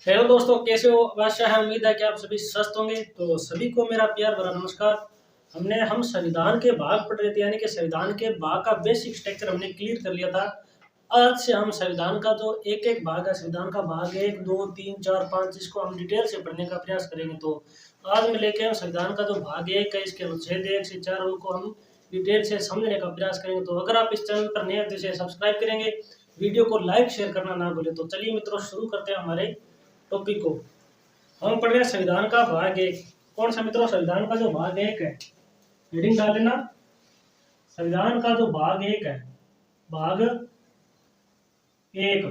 Hello दोस्तों, कैसे हो? आशा है, उम्मीद है कि आप सभी स्वस्थ होंगे। तो सभी को मेरा प्यार भरा नमस्कार। हम संविधान के भाग पढ़ रहे थे, यानी कि संविधान के भाग का बेसिक स्ट्रक्चर हमने क्लियर कर लिया था। आज से हम संविधान का जो एक एक भाग है, संविधान का भाग 1, 2, 3, 4, 5, इसको हम डिटेल से पढ़ने का प्रयास करेंगे। तो आज मैं लेके आया संविधान का जो भाग 1 है, इसके अनुच्छेद 1 से 4 उनको हम डिटेल से समझने का प्रयास करेंगे। तो अगर आप इस चैनल पर नए हैं तो इसे सब्सक्राइब करेंगे, वीडियो को लाइक शेयर करना ना भूलें। तो चलिए मित्रों, शुरू करते हैं हमारे टॉपिक को। हम पढ़ रहे हैं संविधान का भाग 1। कौन सा मित्रों? संविधान का जो भाग 1 है, हेडिंग डाल लेना। संविधान का जो भाग 1 है, भाग 1,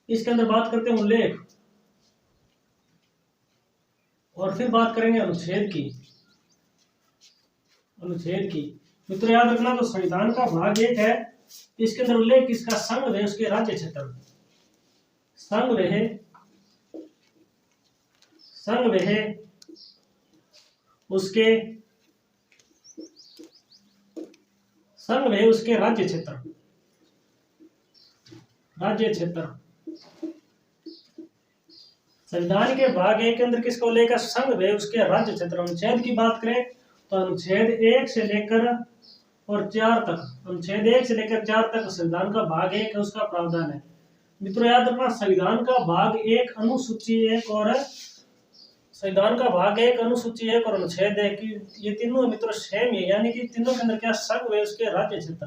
इसके अंदर बात करते हैं उल्लेख, और फिर बात करेंगे अनुच्छेद की। मित्रों याद रखना, तो संविधान का भाग 1 है, इसके अंदर उल्लेख किसका? संघ व उसके राज्य क्षेत्र। संघ व उसके संघ व उसके राज्य क्षेत्र। संविधान के भाग 1 के अंदर किसका उल्लेख है? संघ व उसके राज्य क्षेत्र। अनुच्छेद की बात करें तो अनुच्छेद 1 से लेकर और 4 तक, अनुच्छेद 1 से लेकर 4 तक संविधान का भाग 1 है, उसका प्रावधान है। मित्रों याद रखना, संविधान का भाग 1 अनुसूची 1 और संविधान का भाग 1 अनुसूची 1 और अनुच्छेद 1 की ये तीनों मित्रों सेम है, यानी कि तीनों के अंदर क्या? संघ व उसके राज्य क्षेत्र।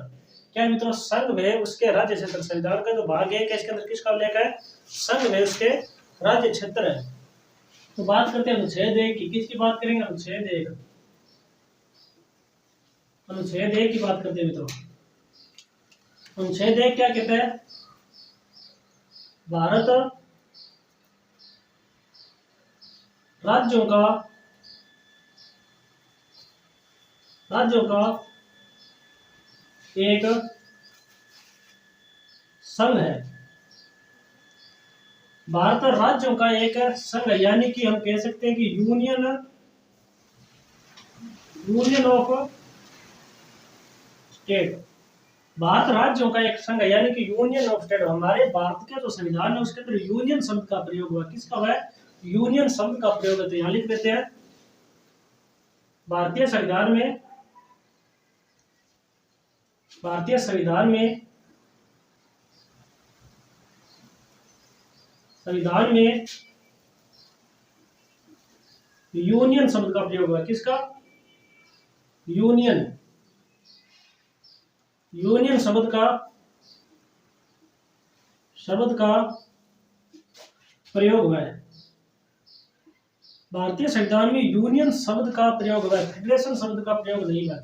क्या मित्रों? संघ व उसके राज्य क्षेत्र। संविधान का जो भाग 1 है, इसके अंदर किसका उल्लेख है? संघ व उसके राज्य क्षेत्र है। तो बात करते हैं अनुच्छेद 1 की। किसकी बात करेंगे? अनुच्छेद 1 की बात करते हैं मित्रों। अनुच्छेद 1 क्या कहता है? भारत राज्यों का एक संघ है। भारत राज्यों का एक संघ है, यानी कि हम कह सकते हैं कि यूनियन ऑफ स्टेट। भारत राज्यों का एक संघ है, यानी कि यूनियन ऑफ स्टेट। हमारे भारत का जो संविधान है, उसके अंदर यूनियन शब्द का प्रयोग हुआ। किसका हुआ है? यूनियन शब्द का प्रयोग है। तो यहां लिख देते हैं, भारतीय संविधान में यूनियन शब्द का प्रयोग हुआ। किसका? यूनियन शब्द का प्रयोग हुआ है। भारतीय संविधान में यूनियन शब्द का प्रयोग हुआ है, फेडरेशन शब्द का प्रयोग नहीं हुआ।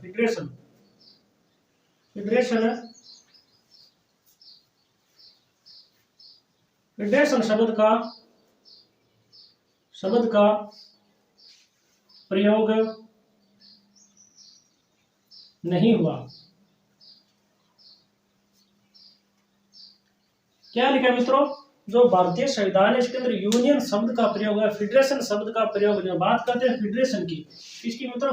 फेडरेशन शब्द का प्रयोग नहीं हुआ। क्या लिखा मित्रों? जो भारतीय संविधान है, इसके अंदर यूनियन शब्द का प्रयोग है, फेडरेशन शब्द का प्रयोग नहीं। बात करते हैं फेडरेशन की। किसकी मित्रों?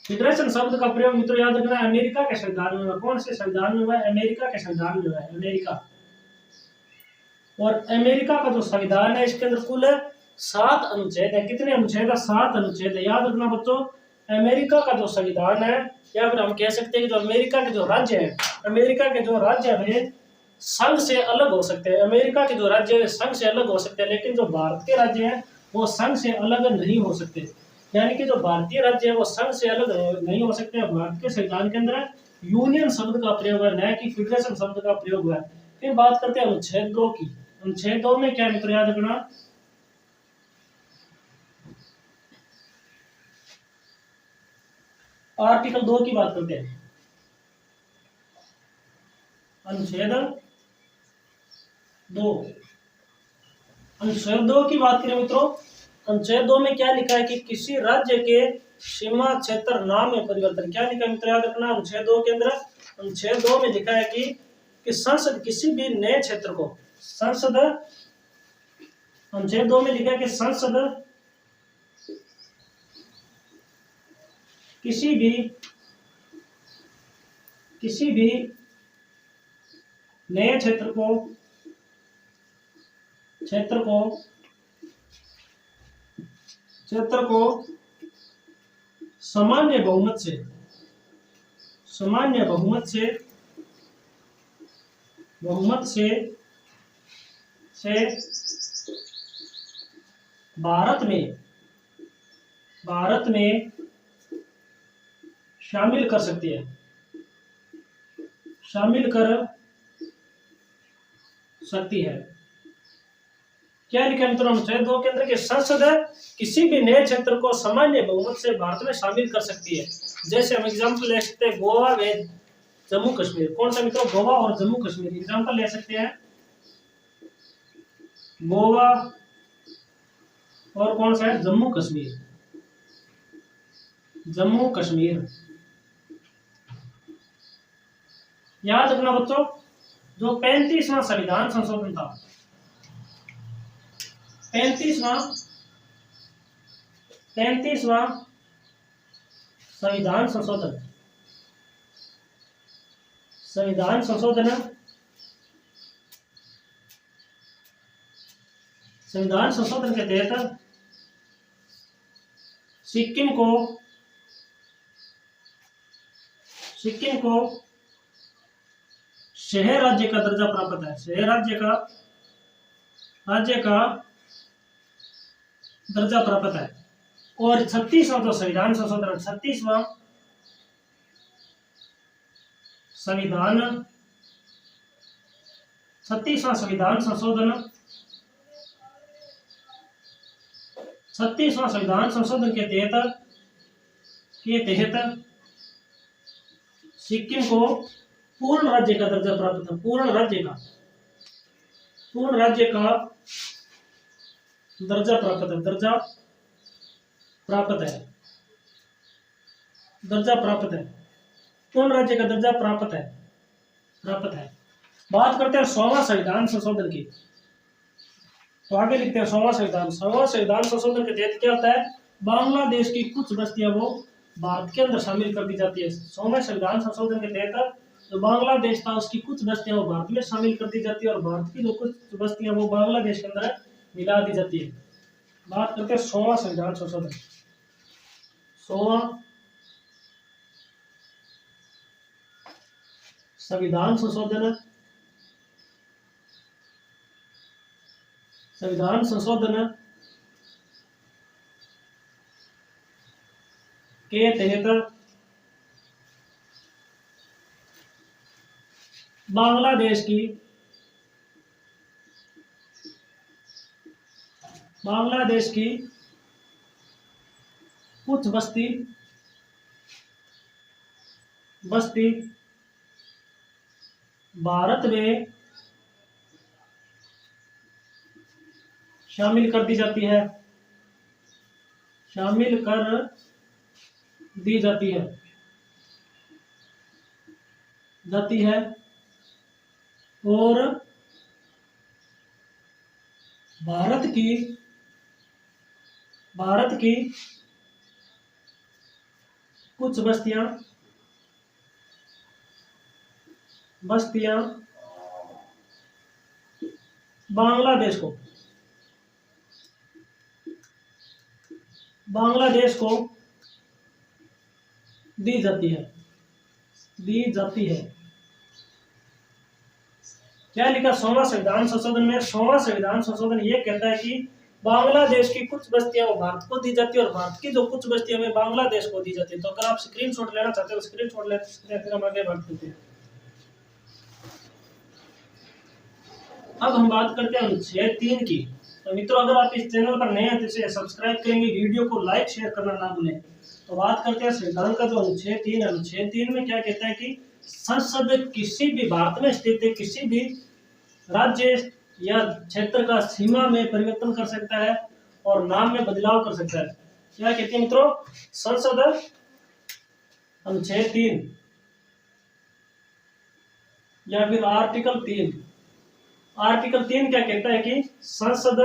फेडरेशन शब्द का प्रयोग मित्रों याद रखना, अमेरिका के संविधान में हुआ। कौन से संविधान में हुआ? अमेरिका के संविधान में हुआ है। अमेरिका का जो संविधान है, इसके अंदर कुल 7 अनुच्छेद है। कितने अनुच्छेद है? 7 अनुच्छेद है। याद रखना बच्चों, अमेरिका का जो संविधान है, या फिर हम कह सकते हैं कि जो अमेरिका के जो राज्य है, वे संघ से अलग हो सकते हैं। अमेरिका के जो राज्य है संघ से अलग हो सकते हैं, लेकिन जो भारत के राज्य है वो संघ से अलग नहीं हो सकते। यानी कि जो भारतीय राज्य है वो संघ से अलग नहीं हो सकते। भारत के संविधान के अंदर यूनियन शब्द का प्रयोग है, न कि फेडरेशन शब्द का प्रयोग हुआ है। फिर बात करते हैं अनुच्छेद 2 की। अनुच्छेद 2 में क्या मित्र याद रखना, आर्टिकल 2 की बात करते हैं। अनुच्छेद 2 की बात करें मित्रों, अनुच्छेद 2 में क्या लिखा है कि किसी राज्य के सीमा क्षेत्र नाम में परिवर्तन। क्या लिखा है मित्र याद रखना, अनुच्छेद 2 के अंदर, अनुच्छेद 2 में लिखा है कि संसद किसी भी नए क्षेत्र को, अनुच्छेद 2 में लिखा है कि संसद किसी भी नए क्षेत्र को सामान्य बहुमत से भारत में शामिल कर सकती है, क्या लिखा मित्रों? अनुच्छेद 2 के अंदर के संसद किसी भी नए क्षेत्र को सामान्य बहुमत से भारत में शामिल कर सकती है। जैसे हम एग्जांपल ले सकते हैं गोवा व जम्मू कश्मीर। कौन सा मित्रों? गोवा और जम्मू कश्मीर एग्जांपल ले सकते हैं। गोवा और कौन सा है? जम्मू कश्मीर। याद रखना बच्चों, जो 35वां संविधान संशोधन था, 35वां संविधान संशोधन के तहत सिक्किम को शहर राज्य का दर्जा प्राप्त है। शहर राज्य का दर्जा प्राप्त है। और 36वां जो संविधान संशोधन, 36वां संविधान संशोधन के तहत सिक्किम को पूर्ण राज्य का दर्जा प्राप्त है। पूर्ण राज्य का दर्जा प्राप्त है। पूर्ण राज्य का दर्जा प्राप्त है। बात करते हैं 100वां संविधान संशोधन की। तो आगे लिखते हैं 100वां संविधान संशोधन के तहत क्या होता है? बांग्लादेश की कुछ बस्तियां वो भारत के अंदर शामिल कर दी जाती है। 100वें संविधान संशोधन के तहत जो बांग्लादेश था उसकी कुछ बस्तियां वो भारत में शामिल कर दी जाती है और भारत की जो कुछ बस्तियां वो बांग्लादेश के अंदर मिला दी जाती है। बात करते हैं 100वां संविधान संशोधन। 100वां संविधान संशोधन के तहत बांग्लादेश की कुछ बस्ती भारत में शामिल कर दी जाती है और भारत की कुछ बस्तियां बांग्लादेश को दी जाती है। क्या लिखा 100वां संविधान संशोधन में? 100वां संविधान संशोधन ये कहता है कि बांग्लादेश की कुछ बस्तियां वो भारत को दी जाती है और भारत की जो कुछ बस्तियां में बांग्लादेश को दी जाती है। तो अगर आप स्क्रीनशॉट लेना चाहते हो स्क्रीनशॉट ले सकते हैं। फिर हम आगे बढ़ते हैं। अब हम बात करते हैं अनुच्छेद 3 की। तो मित्रों, अगर आप इस चैनल पर नए हैं तो इसे सब्सक्राइब करेंगे, वीडियो को लाइक शेयर करना ना भूलें। तो बात करते हैं संविधान का जो अनुच्छेद 3 है। अनुच्छेद 3 में क्या कहता है कि संसद किसी भी भारत में स्थित किसी भी राज्य या क्षेत्र का सीमा में परिवर्तन कर सकता है और नाम में बदलाव कर सकता है। क्या कहते हैं मित्रों? संसद अनुच्छेद 3 या फिर आर्टिकल 3 क्या कहता है कि संसद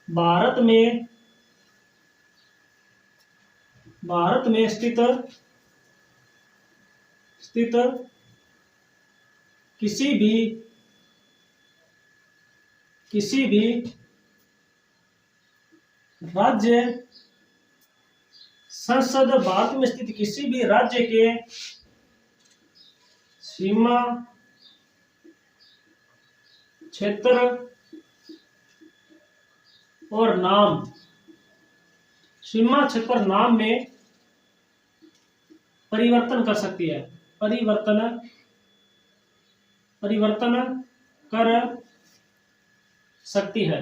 भारत में स्थित किसी भी राज्य संसद, भारत में स्थित किसी भी राज्य के सीमा क्षेत्र और नाम, सीमा क्षेत्र नाम में परिवर्तन कर सकती है, परिवर्तन कर सकती है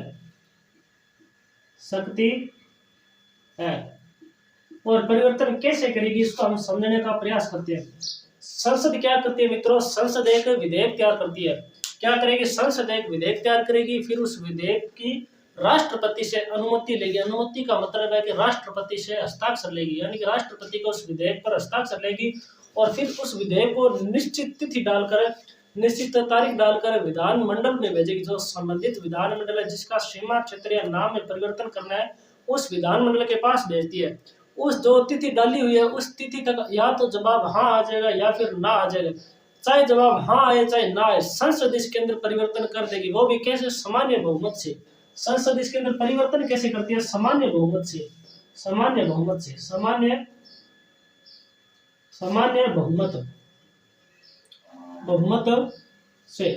और परिवर्तन कैसे करेगी इसको हम समझने का प्रयास करते हैं। संसद क्या करती है मित्रों? संसद एक विधेयक तैयार करती है। क्या करेगी? संसद एक विधेयक तैयार करेगी, फिर उस विधेयक की राष्ट्रपति से अनुमति लेगी। अनुमति का मतलब है कि राष्ट्रपति से हस्ताक्षर लेगी, यानी कि राष्ट्रपति को उस विधेयक पर हस्ताक्षर लेगी और फिर उस विधेयक को निश्चित तिथि डालकर, निश्चित तारीख डालकर विधानमंडल में भेजेगी। जो संबंधित विधानमंडल है जिसका सीमा क्षेत्र या नाम में परिवर्तन करना है, उस विधानमंडल के पास भेजती है। उस जो तिथि डाली हुई है उस तिथि तक या तो जवाब हाँ आ जाएगा या फिर ना आ जाएगा। चाहे जवाब हाँ आए चाहे ना आए, संसद इसके अंदर परिवर्तन कर देगी। वो भी कैसे? सामान्य बहुमत से। संसद इसके अंदर परिवर्तन कैसे करती है? सामान्य बहुमत से, सामान्य बहुमत से, सामान्य बहुमत से।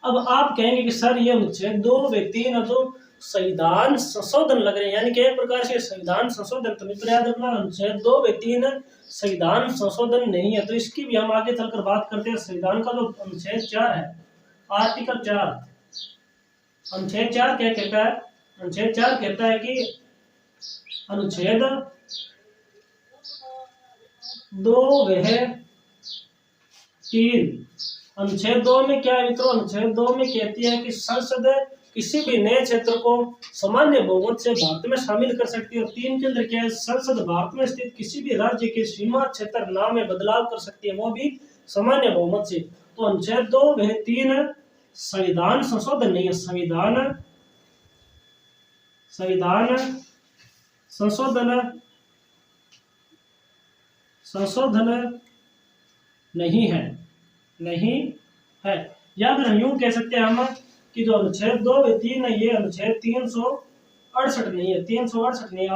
अब आप कहेंगे कि सर ये अनुच्छेद 2 व 3 जो संविधान संशोधन लग रहे हैं, यानी कि एक प्रकार से संविधान संशोधन, तो मित्र याद रखना अनुच्छेद 2 व 3 संविधान संशोधन नहीं है। तो इसकी भी हम आगे चलकर बात करते हैं। संविधान का जो अनुच्छेद 4 है, आर्टिकल 4, अनुच्छेद 4 क्या कहता है? अनुच्छेद 4 कहता है कि अनुच्छेद 2 व 3, अनुच्छेद 2 में क्या है मित्रों? अनुच्छेद 2 में कहती है कि संसद किसी भी नए क्षेत्र को सामान्य बहुमत से भारत में शामिल कर सकती है। और 3 के अंदर क्या है? संसद भारत में स्थित किसी भी राज्य के सीमा क्षेत्र नाम में बदलाव कर सकती है, वो भी सामान्य बहुमत से। तो अनुच्छेद 2 व 3 संविधान संशोधन नहीं है, संशोधन नहीं है। या फिर हम यूं कह सकते हैं हम कि जो अनुच्छेद 2 व 3 है, ये अनुच्छेद 368 नहीं है, 368 नहीं है,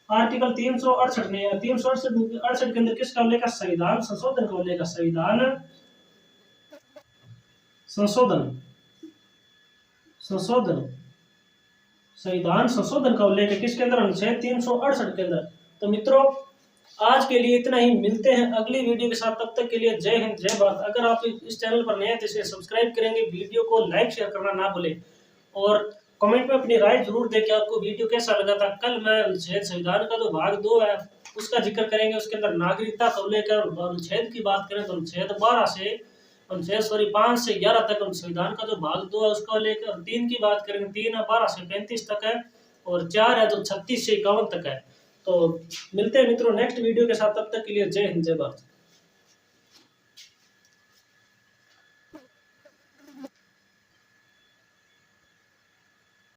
आर्टिकल 368 नहीं है। 368 के अंदर किसका उल्लेख है? संविधान संशोधन का उल्लेख है, संविधान संशोधन का उल्लेख है किसके अंदर? अनुच्छेद 368 के अंदर। तो मित्रों आज के लिए इतना ही, मिलते हैं अगली वीडियो के साथ। तब तक के लिए जय हिंद, जय भारत। अगर आप इस चैनल पर नए हैं तो इसे सब्सक्राइब करेंगे, वीडियो को लाइक शेयर करना ना भूलें और कमेंट में अपनी राय जरूर दें कि आपको वीडियो कैसा लगा था। कल मैं अनुच्छेद संविधान का जो भाग 2 है उसका जिक्र करेंगे, उसके अंदर नागरिकता को लेकर अनुच्छेद की बात करें तो अनुच्छेद 5 से 11 तक संविधान का जो भाग 2 है उसका लेकर, 3 की बात करेंगे 3 है 12 से 35 तक है और 4 है जो 36 से 51 तक है। तो मिलते हैं मित्रों नेक्स्ट वीडियो के साथ, तब तक के लिए जय हिंद, जय भारत।